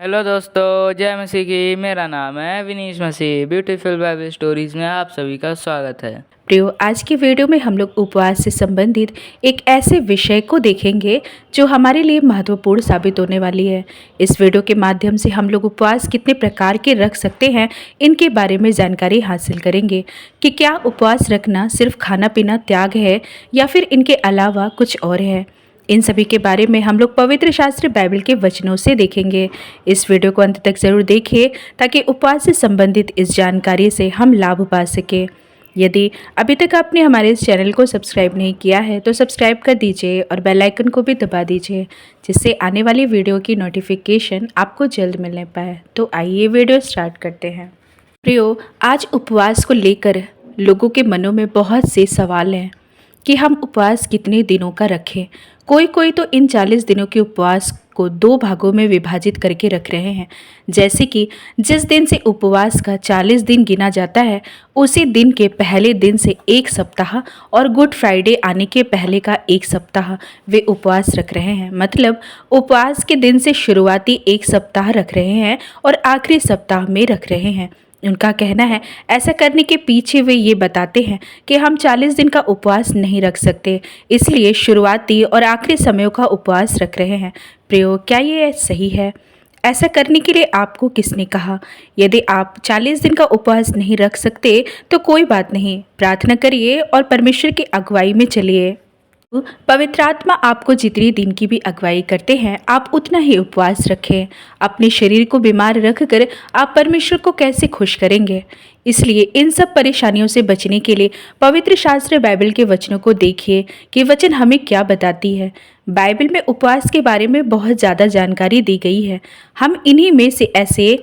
Hello दोस्तों, जय मसीह की। मेरा नाम है विनीश मसीह। ब्यूटीफुल बाइबल स्टोरीज में आप सभी का स्वागत है। प्रियो, आज की वीडियो में हम लोग उपवास से संबंधित एक ऐसे विषय को देखेंगे जो हमारे लिए महत्वपूर्ण साबित होने वाली है। इस वीडियो के माध्यम से हम लोग उपवास कितने प्रकार के रख सकते हैं, इनके बारे में जानकारी हासिल करेंगे कि क्या उपवास रखना सिर्फ खाना पीना त्याग है या फिर इनके अलावा कुछ और है। इन सभी के बारे में हम लोग पवित्र शास्त्र बाइबल के वचनों से देखेंगे। इस वीडियो को अंत तक जरूर देखिए ताकि उपवास से संबंधित इस जानकारी से हम लाभ पा सकें। यदि अभी तक आपने हमारे इस चैनल को सब्सक्राइब नहीं किया है तो सब्सक्राइब कर दीजिए और बेल आइकन को भी दबा दीजिए, जिससे आने वाली वीडियो की नोटिफिकेशन आपको जल्द मिलने पाए। तो आइए वीडियो स्टार्ट करते हैं। प्रियो, आज उपवास को लेकर लोगों के मनों में बहुत से सवाल हैं कि हम उपवास कितने दिनों का रखें। कोई तो इन 40 दिनों के उपवास को 2 भागों में विभाजित करके रख रहे हैं। जैसे कि जिस दिन से उपवास का 40 दिन गिना जाता है, उसी दिन के पहले दिन से 1 सप्ताह और गुड फ्राइडे आने के पहले का 1 सप्ताह वे उपवास रख रहे हैं। मतलब उपवास के दिन से शुरुआती 1 सप्ताह रख रहे हैं और आखिरी सप्ताह में रख रहे हैं। उनका कहना है ऐसा करने के पीछे वे ये बताते हैं कि हम 40 दिन का उपवास नहीं रख सकते, इसलिए शुरुआती और आखिरी समयों का उपवास रख रहे हैं। प्रियो, क्या ये सही है? ऐसा करने के लिए आपको किसने कहा? यदि आप 40 दिन का उपवास नहीं रख सकते तो कोई बात नहीं, प्रार्थना करिए और परमेश्वर की अगुवाई में चलिए। पवित्र आत्मा आपको जितने दिन की भी अगुवाई करते हैं, आप उतना ही उपवास रखें। अपने शरीर को बीमार रखकर आप परमेश्वर को कैसे खुश करेंगे? इसलिए इन सब परेशानियों से बचने के लिए पवित्र शास्त्र बाइबल के वचनों को देखिए कि वचन हमें क्या बताती है। बाइबल में उपवास के बारे में बहुत ज़्यादा जानकारी दी गई है। हम इन्हीं में से ऐसे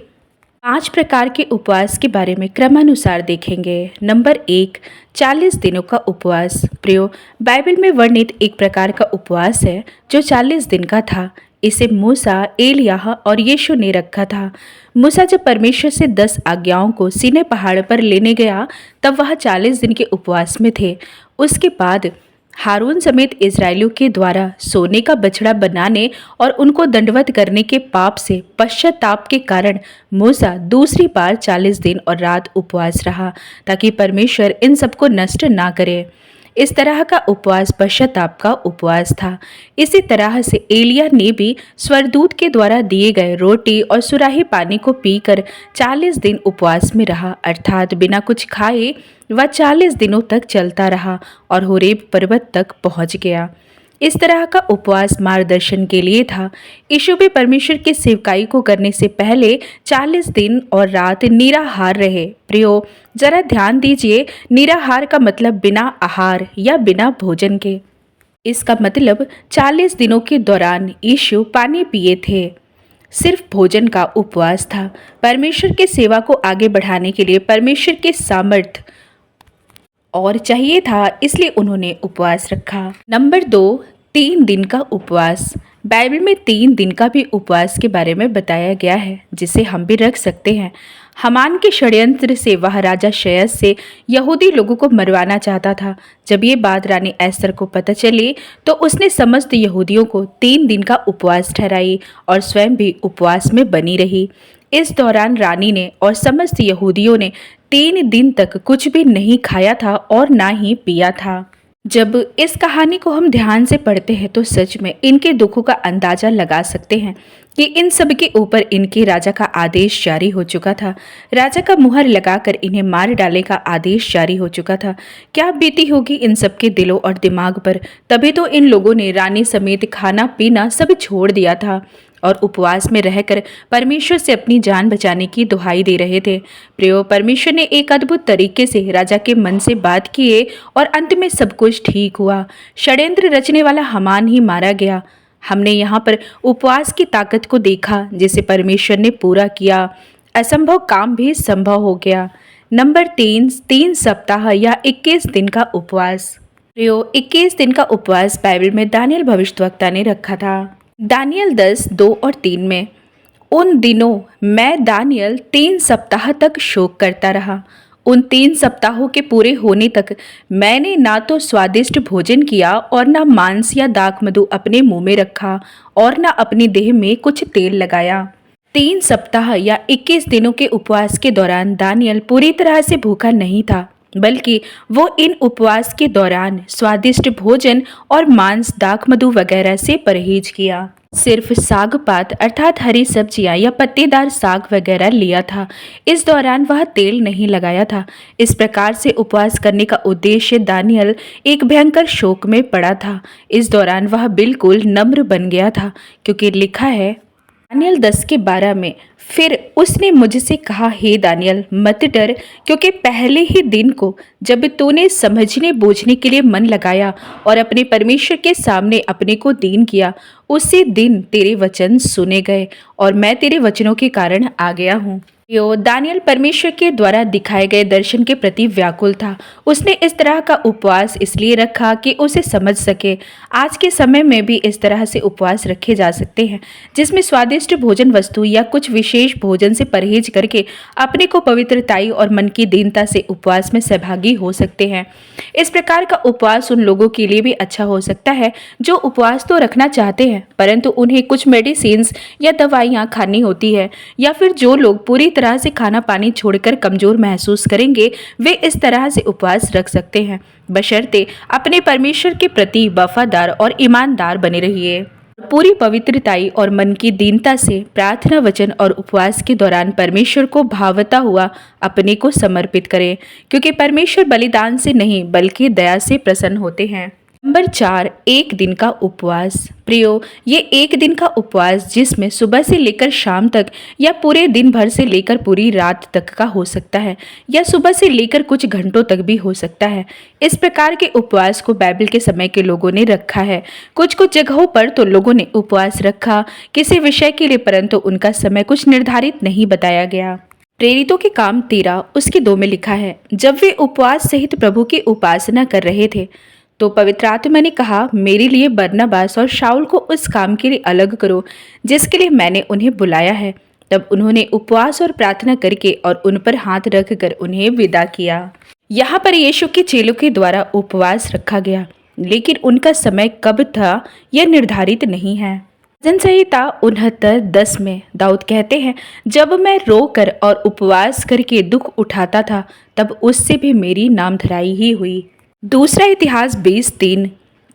5 प्रकार के उपवास के बारे में क्रमानुसार देखेंगे। नंबर 1, 40 दिनों का उपवास। प्रियो, बाइबल में वर्णित एक प्रकार का उपवास है जो 40 दिन का था। इसे मूसा, एलियाह और यीशु ने रखा था। मूसा जब परमेश्वर से 10 आज्ञाओं को सीनै पहाड़ पर लेने गया, तब वह 40 दिन के उपवास में थे। उसके बाद हारून समेत इजरायलियों के द्वारा सोने का बछड़ा बनाने और उनको दंडवत करने के पाप से पश्चाताप के कारण मूसा दूसरी बार 40 दिन और रात उपवास रहा, ताकि परमेश्वर इन सबको नष्ट ना करे। इस तरह का उपवास पश्चाताप का उपवास था। इसी तरह से एलिया ने भी स्वर्गदूत के द्वारा दिए गए रोटी और सुराही पानी को पीकर 40 दिन उपवास में रहा, अर्थात बिना कुछ खाए वह 40 दिनों तक चलता रहा और होरेब पर्वत तक पहुंच गया। इस तरह का उपवास मार्गदर्शन के लिए था। यीशु भी परमेश्वर की सेवकाई को करने से पहले 40 दिन और रात निराहार रहे। प्रियो, जरा ध्यान दीजिए, निराहार का मतलब बिना आहार या बिना भोजन के। इसका मतलब 40 दिनों के दौरान यीशु पानी पिए थे। सिर्फ भोजन का उपवास था। परमेश्वर की सेवा को आगे बढ़ाने के लिए परमेश्वर के सामर्थ्य और चाहिए था, इसलिए उन्होंने उपवास रखा। नंबर 2, 3 दिन का उपवास। बाइबल में 3 दिन का भी उपवास के बारे में बताया गया है, जिसे हम भी रख सकते हैं। हामान के षड्यंत्र से वह राजा शयस से यहूदी लोगों को मरवाना चाहता था। जब ये बात रानी एस्तर को पता चली तो उसने समस्त यहूदियों को 3 दिन का उपवास ठहराई और स्वयं भी उपवास में बनी रही। इस दौरान रानी ने और समस्त यहूदियों ने 3 दिन तक कुछ भी नहीं खाया था और ना ही पिया था। जब इस कहानी को हम ध्यान से पढ़ते हैं तो सच में इनके दुखों का अंदाजा लगा सकते हैं कि इन सब के ऊपर इनके राजा का आदेश जारी हो चुका था। राजा का मुहर लगाकर इन्हें मार डालने का आदेश जारी हो चुका था। क्या बीती होगी इन सब के दिलों और दिमाग पर। तभी तो इन लोगों ने रानी समेत खाना पीना सब छोड़ दिया था और उपवास में रहकर परमेश्वर से अपनी जान बचाने की दुहाई दे रहे थे। प्रियो, परमेश्वर ने एक अद्भुत तरीके से राजा के मन से बात किए और अंत में सब कुछ ठीक हुआ। षड्यंत्र रचने वाला हामान ही मारा गया। हमने यहाँ पर उपवास की ताकत को देखा, जिसे परमेश्वर ने पूरा किया। असंभव काम भी संभव हो गया। नंबर 3, 3 सप्ताह या 21 दिन का उपवास। प्रियो, 21 दिन का उपवास बाइबल में दानियल भविष्यद्वक्ता ने रखा था। दानियल 10, 2 और 3 में, उन दिनों मैं दानियल 3 सप्ताह तक शोक करता रहा। उन 3 सप्ताहों के पूरे होने तक मैंने ना तो स्वादिष्ट भोजन किया और ना मांस या दाख मधु अपने मुंह में रखा और ना अपनी देह में कुछ तेल लगाया। 3 सप्ताह या 21 दिनों के उपवास के दौरान दानियल पूरी तरह से भूखा नहीं था, बल्कि वो इन उपवास के दौरान स्वादिष्ट भोजन और मांस, दाख मधु वगैरह से परहेज किया। सिर्फ साग पात अर्थात हरी सब्जियां या पत्तेदार साग वगैरह लिया था। इस दौरान वह तेल नहीं लगाया था। इस प्रकार से उपवास करने का उद्देश्य दानियल एक भयंकर शोक में पड़ा था। इस दौरान वह बिल्कुल नम्र बन गया था, क्योंकि लिखा है दानियल 10:12 में, फिर उसने मुझसे कहा, हे दानियल, मत डर, क्योंकि पहले ही दिन को जब तूने समझने बूझने के लिए मन लगाया और अपने परमेश्वर के सामने अपने को दीन किया, उसी दिन तेरे वचन सुने गए और मैं तेरे वचनों के कारण आ गया हूँ। दानियल परमेश्वर के द्वारा दिखाए गए दर्शन के प्रति व्याकुल था। उसने इस तरह का उपवास इसलिए रखा कि उसे समझ सके। आज के समय में भी इस तरह से उपवास रखे जा सकते हैं, जिसमें स्वादिष्ट भोजन वस्तु या कुछ विशेष भोजन से परहेज करके अपने को पवित्रताई और मन की दीनता से उपवास में सहभागी हो सकते हैं। इस प्रकार का उपवास उन लोगों के लिए भी अच्छा हो सकता है जो उपवास तो रखना चाहते हैं, परंतु उन्हें कुछ मेडिसिन या दवाइयाँ खानी होती है, या फिर जो लोग पूरी तरह से खाना पानी छोड़कर कमजोर महसूस करेंगे, वे इस तरह से उपवास रख सकते हैं, बशर्ते अपने परमेश्वर के प्रति वफादार और ईमानदार बने रहिए। पूरी पवित्रताई और मन की दीनता से प्रार्थना, वचन और उपवास के दौरान परमेश्वर को भावता हुआ अपने को समर्पित करें, क्योंकि परमेश्वर बलिदान से नहीं बल्कि दया से प्रसन्न होते हैं। नंबर 4, एक दिन का उपवास। प्रियो, ये एक दिन का उपवास जिसमें सुबह से लेकर शाम तक या पूरे दिन भर से लेकर पूरी रात तक का हो सकता है, या सुबह से लेकर कुछ घंटों तक भी हो सकता है। इस प्रकार के उपवास को बाइबल के समय के लोगों ने रखा है। कुछ कुछ जगहों पर तो लोगों ने उपवास रखा किसी विषय के लिए, परंतु उनका समय कुछ निर्धारित नहीं बताया गया। प्रेरितों के काम 13 उसके 2 में लिखा है, जब वे उपवास सहित प्रभु की उपासना कर रहे थे तो पवित्र आत्मा ने कहा, मेरे लिए बरनबास और शाऊल को उस काम के लिए अलग करो जिसके लिए मैंने उन्हें बुलाया है। तब उन्होंने उपवास और प्रार्थना करके और उन पर हाथ रखकर उन्हें विदा किया। यहाँ पर यीशु के चेलों के द्वारा उपवास रखा गया, लेकिन उनका समय कब था यह निर्धारित नहीं है। भजन संहिता 69:10 में दाऊद कहते हैं, जब मैं रोकर और उपवास करके दुख उठाता था, तब उससे भी मेरी नामधराई ही हुई। दूसरा इतिहास 20:3,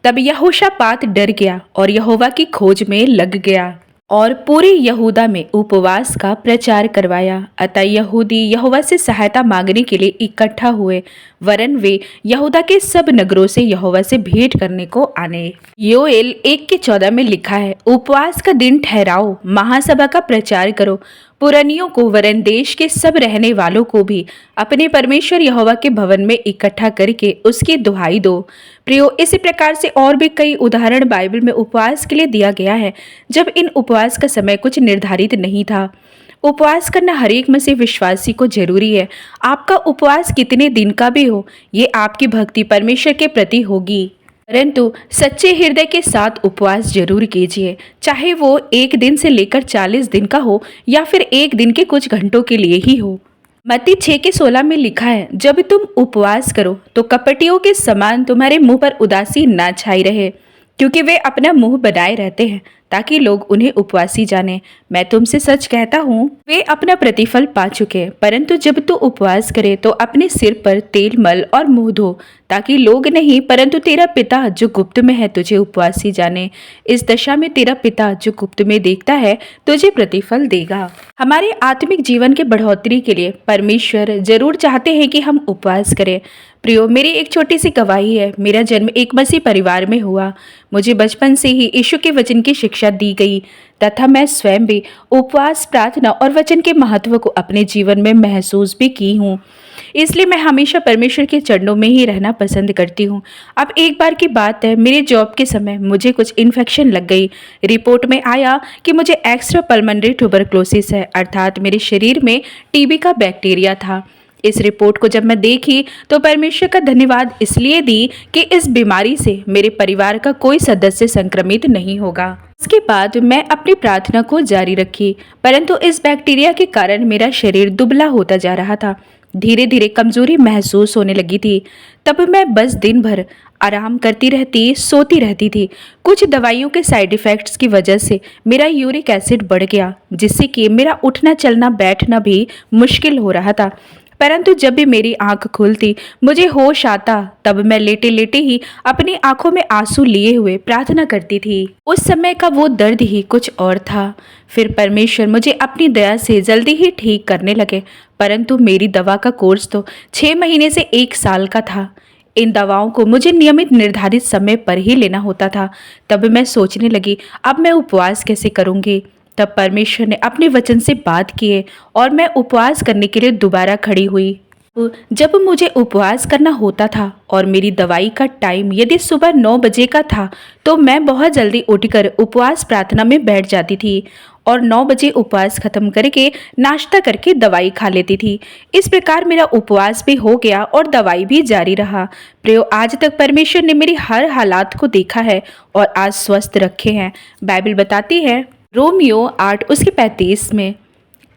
तब यहोशापात डर गया और यहोवा की खोज में लग गया और पूरे यहूदा में उपवास का प्रचार करवाया। अतः यहूदी यहोवा से सहायता मांगने के लिए इकट्ठा हुए, वरन वे यहूदा के सब नगरों से यहोवा से भेंट करने को आने। योएल 1:14 में लिखा है, उपवास का दिन ठहराओ, महासभा का प्रचार करो, पुरानियों को वरन देश के सब रहने वालों को भी अपने परमेश्वर यहोवा के भवन में इकट्ठा करके उसकी दुहाई दो। प्रियो, इसी प्रकार से और भी कई उदाहरण बाइबल में उपवास के लिए दिया गया है, जब इन उपवास का समय कुछ निर्धारित नहीं था। उपवास करना हर एक मसीह विश्वासी को जरूरी है। आपका उपवास कितने दिन का भी हो, ये आपकी भक्ति परमेश्वर के प्रति होगी, परंतु सच्चे हृदय के साथ उपवास जरूर कीजिए, चाहे वो 1 दिन से लेकर 40 दिन का हो या फिर 1 दिन के कुछ घंटों के लिए ही हो। मत्ती 6:16 में लिखा है, जब तुम उपवास करो तो कपटियों के समान तुम्हारे मुंह पर उदासी ना छाई रहे, क्योंकि वे अपना मुंह बनाए रहते हैं ताकि लोग उन्हें उपवासी जाने। मैं तुमसे सच कहता हूँ, वे अपना प्रतिफल पा चुके। परंतु जब तू उपवास करे तो अपने सिर पर तेल मल और मुंह धो, ताकि लोग नहीं परंतु तेरा पिता जो गुप्त में है तुझे उपवासी जाने। इस दशा में तेरा पिता जो गुप्त में देखता है तुझे प्रतिफल देगा। हमारे आत्मिक जीवन के बढ़ोतरी के लिए परमेश्वर जरूर चाहते हैं कि हम उपवास करें। प्रियो, मेरी एक छोटी सी गवाही है। मेरा जन्म एक मसीह परिवार में हुआ। मुझे बचपन से ही यीशु के वचन की शिक्षा दी गई तथा मैं स्वयं भी उपवास, प्रार्थना और वचन के महत्व को अपने जीवन में महसूस भी की हूँ। इसलिए मैं हमेशा परमेश्वर के चरणों में ही रहना पसंद करती हूँ। अब एक बार की बात है, मेरे जॉब के समय मुझे कुछ इन्फेक्शन लग गई। रिपोर्ट में आया कि मुझे एक्स्ट्रा पल्मोनरी ट्यूबरक्लोसिस है, अर्थात मेरे शरीर में टीबी का बैक्टीरिया था। इस रिपोर्ट को जब मैं देखी तो परमेश्वर का धन्यवाद इसलिए दी कि इस बीमारी से मेरे परिवार का कोई सदस्य संक्रमित नहीं होगा। इसके बाद मैं अपनी प्रार्थना को जारी रखी, परंतु इस बैक्टीरिया के कारण मेरा शरीर दुबला होता जा रहा था। धीरे धीरे कमजोरी महसूस होने लगी थी। तब मैं बस दिन भर आराम करती रहती, सोती रहती थी। कुछ दवाइयों के साइड इफ़ेक्ट्स की वजह से मेरा यूरिक एसिड बढ़ गया, जिससे कि मेरा उठना चलना बैठना भी मुश्किल हो रहा था। परंतु जब भी मेरी आंख खुलती, मुझे होश आता, तब मैं लेटे लेटे ही अपनी आंखों में आंसू लिए हुए प्रार्थना करती थी। उस समय का वो दर्द ही कुछ और था। फिर परमेश्वर मुझे अपनी दया से जल्दी ही ठीक करने लगे। परंतु मेरी दवा का कोर्स तो 6 महीने से 1 साल का था। इन दवाओं को मुझे नियमित निर्धारित समय पर ही लेना होता था। तब मैं सोचने लगी, अब मैं उपवास कैसे करूँगी। तब परमेश्वर ने अपने वचन से बात किए और मैं उपवास करने के लिए दोबारा खड़ी हुई। जब मुझे उपवास करना होता था और मेरी दवाई का टाइम यदि सुबह 9 बजे का था, तो मैं बहुत जल्दी उठकर उपवास प्रार्थना में बैठ जाती थी और 9 बजे उपवास खत्म करके नाश्ता करके दवाई खा लेती थी। इस प्रकार मेरा उपवास भी हो गया और दवाई भी जारी रहा। प्रियो, आज तक परमेश्वर ने मेरी हर हालात को देखा है और आज स्वस्थ रखे हैं। बाइबल बताती है रोमियो 8 उसके 35 में,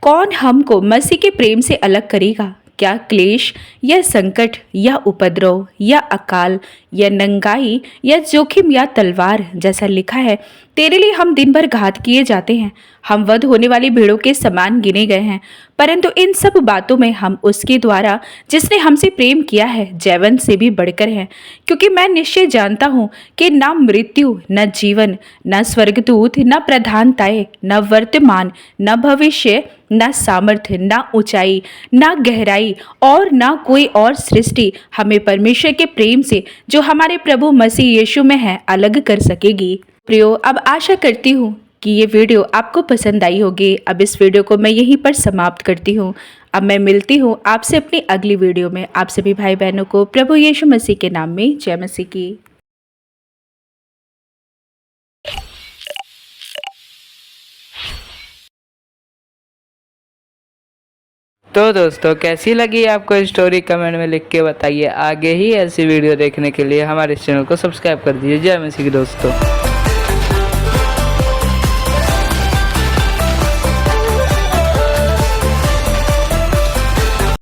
कौन हमको मसीह के प्रेम से अलग करेगा? क्या क्लेश या संकट या उपद्रव या अकाल या नंगाई या जोखिम या तलवार? जैसा लिखा है, तेरे लिए हम दिन भर घात किए जाते हैं, हम वध होने वाली भेड़ों के समान गिने गए हैं। परंतु इन सब बातों में हम उसके द्वारा जिसने हमसे प्रेम किया है जैवन से भी बढ़कर हैं। क्योंकि मैं निश्चय जानता हूँ कि न मृत्यु, न जीवन, न स्वर्गदूत, न प्रधानताएं, न वर्तमान, न भविष्य, न सामर्थ्य, न ऊंचाई, न गहराई और न कोई और सृष्टि हमें परमेश्वर के प्रेम से जो हमारे प्रभु मसीह यीशु में है अलग कर सकेगी। प्रियो, अब आशा करती हूँ कि ये वीडियो आपको पसंद आई होगी। अब इस वीडियो को मैं यहीं पर समाप्त करती हूँ। अब मैं मिलती हूँ आपसे अपनी अगली वीडियो में। आप सभी भाई बहनों को प्रभु यीशु मसीह के नाम में जय मसीह की। तो दोस्तों, कैसी लगी आपको स्टोरी कमेंट में लिख के बताइए। आगे ही ऐसी वीडियो देखने के लिए हमारे चैनल को सब्सक्राइब कर दीजिए। जय मसीह की दोस्तों।